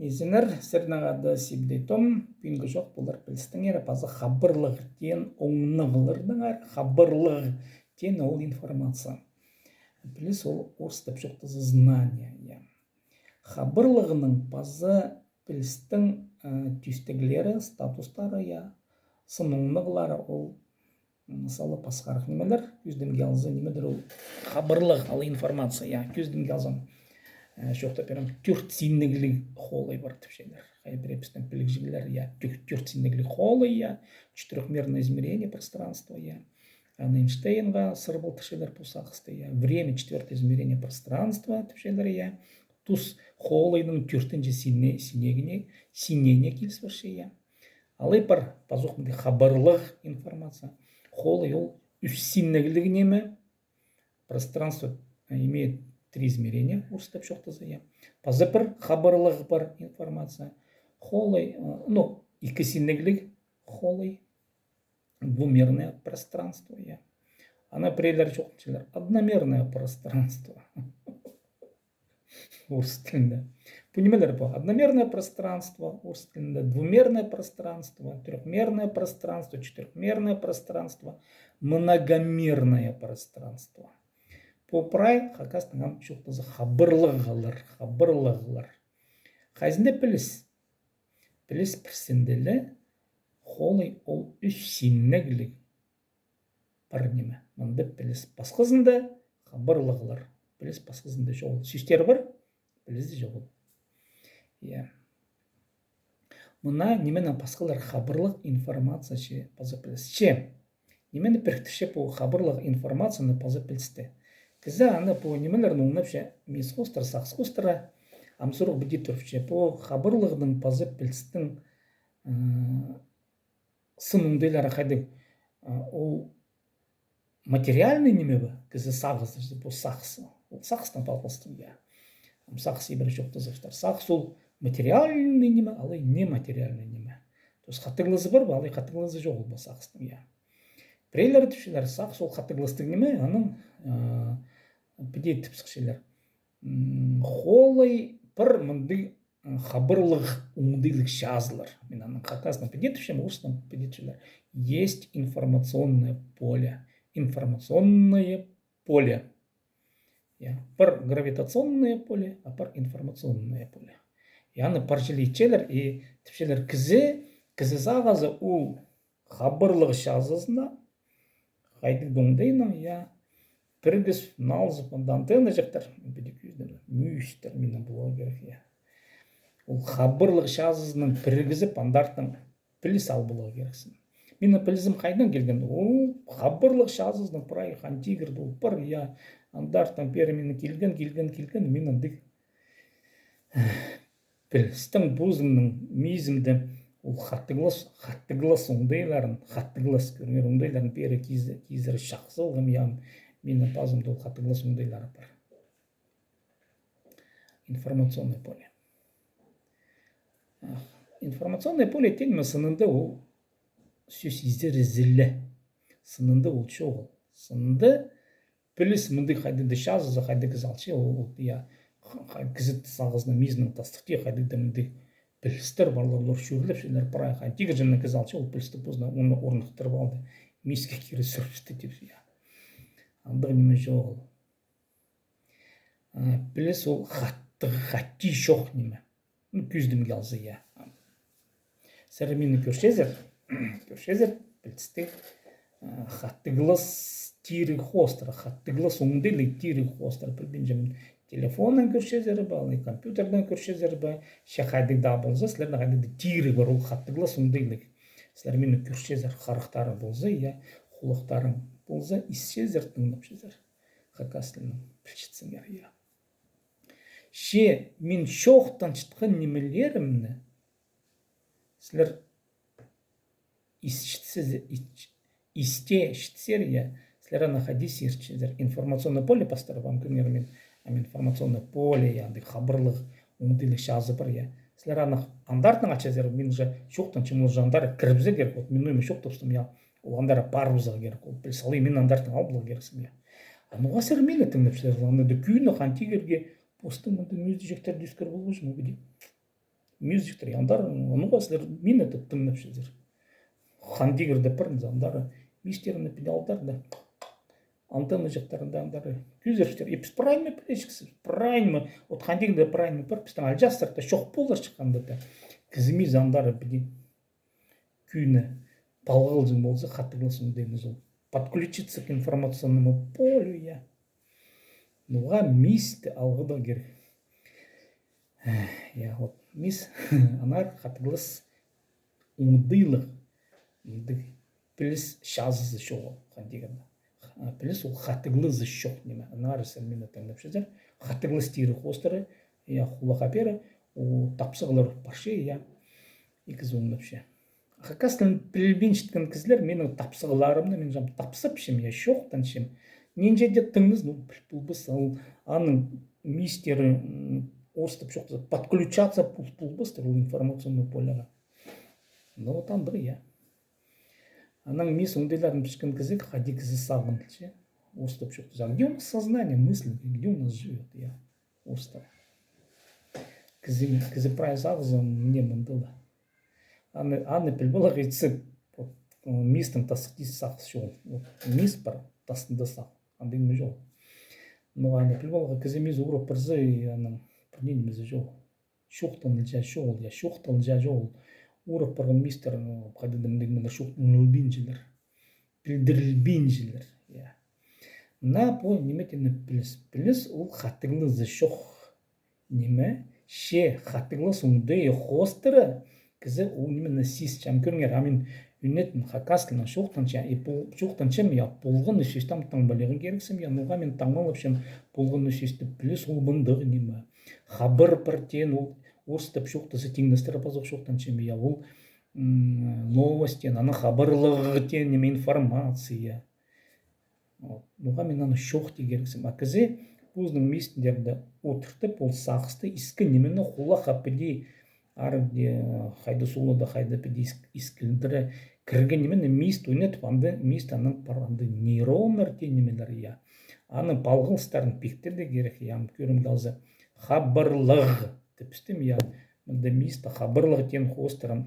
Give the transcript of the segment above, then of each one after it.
Изенер сырнағады сибдетом пингі жоқ бұлар білістің әрі пазы хабырлық тен оңнығылырдың әрі хабырлық тен ол информация. Біліс ол орыстап жоқтызы знания. Хабырлығының пазы білістің түйістігілері, статустары, сыныңнығылары ол мысалы пасқарық немелер, көздемге алзы немедір ол хабырлық ал информация, көздемге алзым. Жоқта прям төртсиннеглик холой бар типшелер. Хайбрепстен пилигжилер, төртсиннеглик холой, четырехмерное измерение пространства, Эйнштейнга сырбыл типшелер пусахсты, время четвертое измерение пространства типшелер, тус холойның төртінші синегіне келсверші, алай бар пазуқмды хабарлық информация. Холой ол үссиннеглик неме пространство имеет 3 измерения, орыстап жоқтызы, пазапыр хабарлығы бар информация. Холой, икісіннеглік холой, двумерное пространство, Ана прейлер жоқтылар, одномерное пространство. Орыс тілінде. Понимаете, одномерное пространство, орыс тілінде, двумерное пространство, трехмерное пространство, четырехмерное пространство, многомерное пространство. Попрай хакастан шуқтызы хабырлығылар. Қайзінде піліс пірсінділі холай ол үссиннеглік бар неме. Мұнды піліс басқызында хабырлығылар. Піліс басқызында жоғыл. Сүйістер бар, пілізді жоғыл. Мұна немені басқылар хабырлық информация пазы піліс. Немені піріктіше бұл хабырлық информацияны пазы пілісті. Кізі аны по немелердің ұнапше месхостыр, сақсқостыра, амсұрық біде тұрфше, по хабырлығының пазы пілістің сыныңдайлары қайдың, ол материальный неме бі, кізі сағыз, бұл сақсы, ол сақыстан палқылыстың, сақсы ебір жоқты зыфтар. Сақсы ол материальный неме, алай не материальный неме. То есть қаттығылызы бар ба, алай қаттығылызы жоқ ол ба сақыстың, Прейлер түшілер сақ сол қаттығылыстың неме, аның біде тіпсікшелер. Холай бір мұнды хабырлық ұңдылық жазылыр. Мен аның қатасына біде түшем, осынан біде түшілер. Есть информационное поле. Информационное поле. Бір гравитационное поле, а бір информационное поле. Яны парчелейчелер, и түшелер кізі зағазы ол хабырлық жазысына қайдық доңдайның, біргіз налзып, антенна жақтар, мүйістер менің болуы керек, Ол хабырлық жазысының біргізіп, андартың піліс ал болуы керексін. Менің пілізім қайдан келген? Ол хабырлық жазысының пұрай қантигірді ол бір, андартың бері менің келген, менің дік пілістің бұзымның мейзімді ол қаттығылас оңдайларын, көрінер оңдайларын бері кезірі шақсылғым, менің базымда ол қаттығылас оңдайлары бар. Информационное поле. Информационное поле тегімі сынында ол сөз іздері зілі. Сынында ол шоғыл. Сынында піліс мұнды қайдыды шазызы, қайды кізалшы, ол кізітті сағызына мезінің тастықты қайдыды мұнды пілістер барлар шөрліп шөлер парай қайын. Тегі жынны кізалшы, ол пілісті бұзына оны орнықтырып алды. Меске кері сүріпсті деп. Андығы неме жоғыл. Піліс ол қатти шоқ неме. Көздімге алзы, Сәрі мені көршезер, пілісті қаттығылыс тирі хостыр, қаттығылыс оңдылық тирі хостыр. Пілбен жемін телефоннан көршезері ба, компьютерден көршезері ба, шақайдық да болза, сілердің қайдықты тирі бар, ол қаттығылыс оңдылық. Сілер мені көршезер, қарықтары болза, құлықтарын болза, иссезер, тыңдапшезер. Қақасылының пілшітсіңер, мен шоқтан шытқан немелерімні, сілер исте шытсер, сілер находись ерчезер. Информационное поле постар, вам көрнермен, информационное поле, хабырлық, оңдылық жазы бар, Сілер андартың ачазер, мен же шоқтан чымыл жандар кіріпзе керек, мен өйме шоқ топстым, ол андара барбызға керек, салы мен андартың албылға керексім, Ануға сәр мені тыңдапшылар, анда күйіні қантигерге постың мұнды мүйізді жектер дүйскер болғыш, мюзиктер яндар оны баслар мен это тыңдап жүрдер. Хандигер деп бар андары мистерны педалдар да антенна жақтарында андары күзерштер епс прайм пелешкс прайм вот хандигер прайм бар пистан алжастар да шоқ болар шыққанда да кізіми зандары биди күні балғылжың болса хаттыгласың дейміз ол подключиться к информационному полю я нуға мисті алғыда керек я вот мис анар хаттыглас уңдыйлық плюс шазы шоу хандиганда плюс ол хаттыглызы шоқ неме анар сәлмен таңдап жүрдер хаттыглас тири хостары я хулахапера у тапсығылар баршы я икіз оңдап ше Хакастан пілбеншіткен кізлер менің тапсығыларымды мен жам тапсып шем я шоқтан шем ненже де тыңыз ну пұлбыс ал аның мистері остып шоқты подключаться пұлбыстыр ол информационный поляға но вот андығы я аның мис оңдайларын пішкен кізі хади кізі сағын ше остып шоқты где у нас сознание мысли где у нас живет я остап кізі прай сағызы мне мындылы Анны пілбілі ғайтсы мистің тасықти сақ шоу. Мист бар тасында сақ. Андай ме жол. Но анны пілбілі кізі миз ұрып бірзі аның бірненімізі жол. Шоқтан жа жол. Я шоқтан жа жол. Ұрып бірген мистер қадыдымдың шоқтан үлбенжілер. Пілдірілбенжілер. На по неметені піліс. Піліс ол хаттығылызы шоқ. Неме? Ше хаттығылыз ұңды хостыры. Кізі ол немені сис чам көріңер амин үнетін хакаскілін шоқтанча шоқтанчам я полғын үшестам таңбалығын керексім я нуға мен таңмалып шам полғын үшесті плюс ол бұндығы неме хабыр біртен ол орыстып шоқтасы теңдістірі пазық шоқтанчам я ол новостен аны хабырлығы тен неме информация нуға мен аны шоқты керексім а кізі өзінің местіндерді отыртып ол сақысты искі немені құла қапыди арде хайды сулыда хайды педи искілдірі кірген немен мист ойнатып анды мист аның паранды нейрондар тенемелер я аны балғылыстарын пектер де керек я көрімді алзы хабырлығы тіпістім я мында мист хабырлығы тен хостырын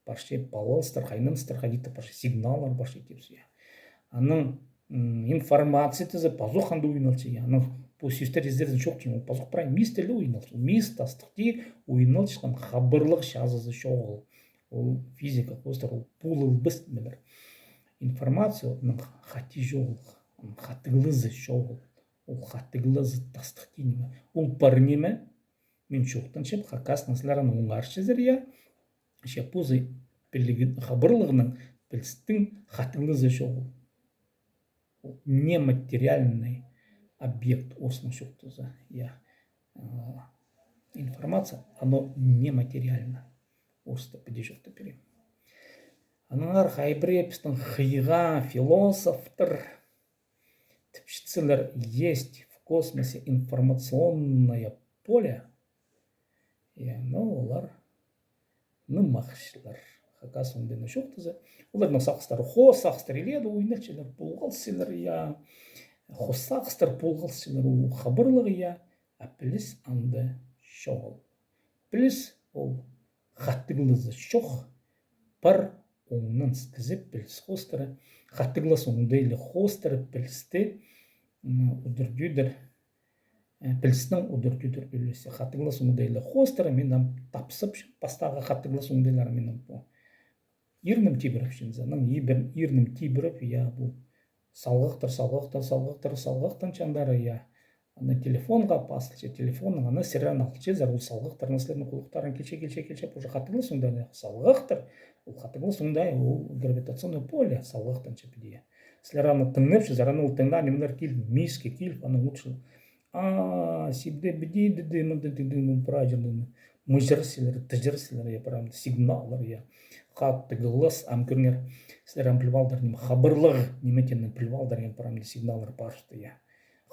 баршы балғылыстар хайныныстар хадиты баршы сигналар баршы тепсі я аның информация тізі пазуқ анды ойналшы я аның бұл сөздер ездерден шоқ дейін, ол пазық прайм мистелі ойналшы. Мист тастықти ойналшы шыққан хабырлық жазызы шоғыл. Ол физика қостар, ол пулыл біст білір. Информация оның хати жоғыл, хатығылызы шоғыл. Ол хатығылызы тастықти неме. Ол бар неме, мен шоқтан шеп, хакас насыларын оңаршы зір я, шеп өзі хабырлығының білістің хатығылызы шоғыл. Ол нематериальный объект осының шоқтызы. Информация, оно нематериально. Осты піде жоқты берем. Аныңар хайбрепстің хыйға философтыр. Тіпшіцілер есть в космосе информационное поле. Но олар нымақшылар. Хакас оңдені шоқтызы. Олардың сақыстары сақыстар еледі ойнақшылар болғалсылар Хосақстар болғалсылар ол хабырлығы я, а плюс анды шоғыл. Плюс ол хаттығылызы шоқ бар оңнан скізіп плюс хостары. Хаттығылыз оңдайлы хостары плюсті ұдырдүйдір. Плюстің ұдырдүйдір үлесі. Хаттығылыз оңдайлы хостары менен тапсып, бастағы хаттығылыз оңдайлары менен бұл. Ирнім тибіріп шынзаның, ирнім тибіріп я бұл. Салғықтан чандары я. Аны телефонға пасылшы, телефонның аны сиран алчы, зар ол салғықтар насыларының құлықтарын келше, уже қатығылы соңдай. Салғықтар, ол қатығылы соңдай, ол гравитационный поле салғықтан чепедия. Сілер аны тыңнепші, зар аны ол тыңда, немелер кел, миске кел, аны ұтшыл. Сибде бідейді, мұжырсылар, тыжырсылар, я парамды, сигналар, я. Қаттығылыс, амкөрнер, сілер ампливалдар, хабырлығы, неметеннің пливалдар, я парамды, сигналар баршты, я.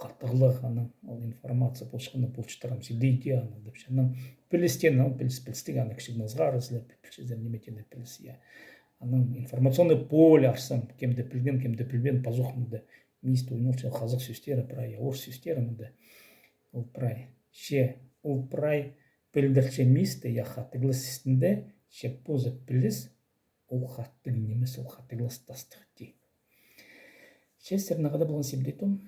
Қаттығылық, аның, ол информация болшықыны болшықтарам, сибдейді, аны, депші, аның, пілістен, пілістіг, аны, кішігнызғары, сілер, пілшіздер, неметенді піліс, я. Аның, информационный поле арсам, кемді пілбен, пазуқымды, мист ойнылшы, қазық сөстері, прай, орыс сөстері, мұнды, ол прай, ше, ол прай, Bildirçe miste ya hatırlыс üstünde şeppozu bilis ол хаттың немес ол хаттыглас тастық ди. Шестерна када болгон себдетум.